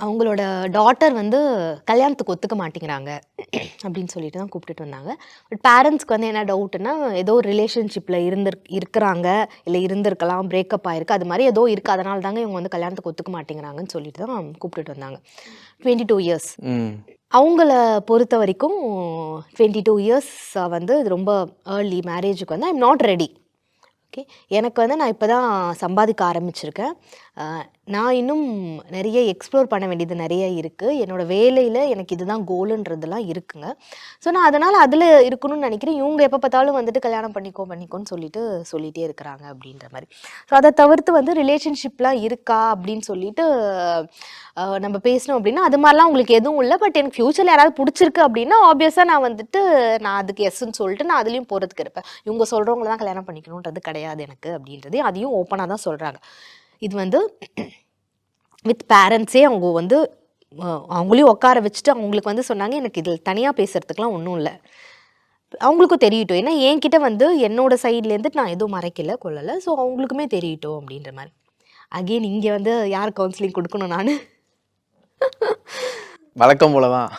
அவங்களோட டாட்டர் வந்து கல்யாணத்துக்கு ஒத்துக்க மாட்டேங்கிறாங்க அப்படின்னு சொல்லிட்டு தான் கூப்பிட்டுட்டு வந்தாங்க. பட் பேரண்ட்ஸ்க்கு வந்து என்ன டவுட்னா, ஏதோ ஒரு ரிலேஷன்ஷிப்பில் இருக்கிறாங்க, இல்லை இருந்திருக்கலாம், பிரேக்கப் ஆயிருக்கு, அது மாதிரி ஏதோ இருக்குது, அதனால தாங்க இவங்க வந்து கல்யாணத்துக்கு ஒத்துக்க மாட்டேங்கிறாங்கன்னு சொல்லிட்டு தான் கூப்பிட்டுட்டு வந்தாங்க. 22 இயர்ஸ். அவங்கள பொறுத்த வரைக்கும் 22 இயர்ஸ் வந்து இது ரொம்ப ஏர்லி மேரேஜுக்கு வந்து ஐம் நாட் ரெடி. ஓகே, எனக்கு வந்து நான் இப்போ தான் சம்பாதிக்க ஆரம்பிச்சிருக்கேன். நான் இன்னும் நிறைய எக்ஸ்ப்ளோர் பண்ண வேண்டியது நிறைய இருக்குது. என்னோடய வேலையில் எனக்கு இதுதான் கோலுன்றதெல்லாம் இருக்குங்க. ஸோ நான் அதனால் அதில் இருக்கணும்னு நினைக்கிறேன். இவங்க எப்போ பார்த்தாலும் வந்துட்டு கல்யாணம் பண்ணிக்கோன்னு சொல்லிகிட்டே இருக்கிறாங்க அப்படின்ற மாதிரி. ஸோ அதை தவிர்த்து வந்து ரிலேஷன்ஷிப்லாம் இருக்கா அப்படின்னு சொல்லிட்டு நம்ம பேசணும் அப்படின்னா, அது மாதிரிலாம் உங்களுக்கு எதுவும் இல்லை. பட் எனக்கு ஃப்யூச்சரில் யாராவது பிடிச்சிருக்கு அப்படின்னா ஆப்வியஸாக நான் அதுக்கு எஸ்ன்னு சொல்லிட்டு நான் அதுலேயும் போகிறதுக்கு இருப்பேன். இவங்க சொல்கிறவங்கள தான் கல்யாணம் பண்ணிக்கணுன்றது கிடையாது எனக்கு அப்படின்றது அதையும் ஓப்பனாக தான் சொல்கிறாங்க. இது வந்து வித் பேரண்ட்ஸே அவங்க வந்து அவங்களையும் உட்கார வச்சுட்டு அவங்களுக்கு வந்து சொன்னாங்க, எனக்கு இதில் தனியாக பேசுகிறதுக்குலாம் ஒன்றும் இல்லை, அவங்களுக்கும் தெரியட்டும். ஏன்னா என்கிட்ட வந்து என்னோட சைட்லேருந்து நான் எதுவும் மறைக்கல கொள்ளலை. ஸோ அவங்களுக்குமே தெரியட்டும் அப்படின்ற மாதிரி. அகெயின் இங்கே வந்து யார் கவுன்சிலிங் கொடுக்கணும்? நான் வழக்கம் போல தான்.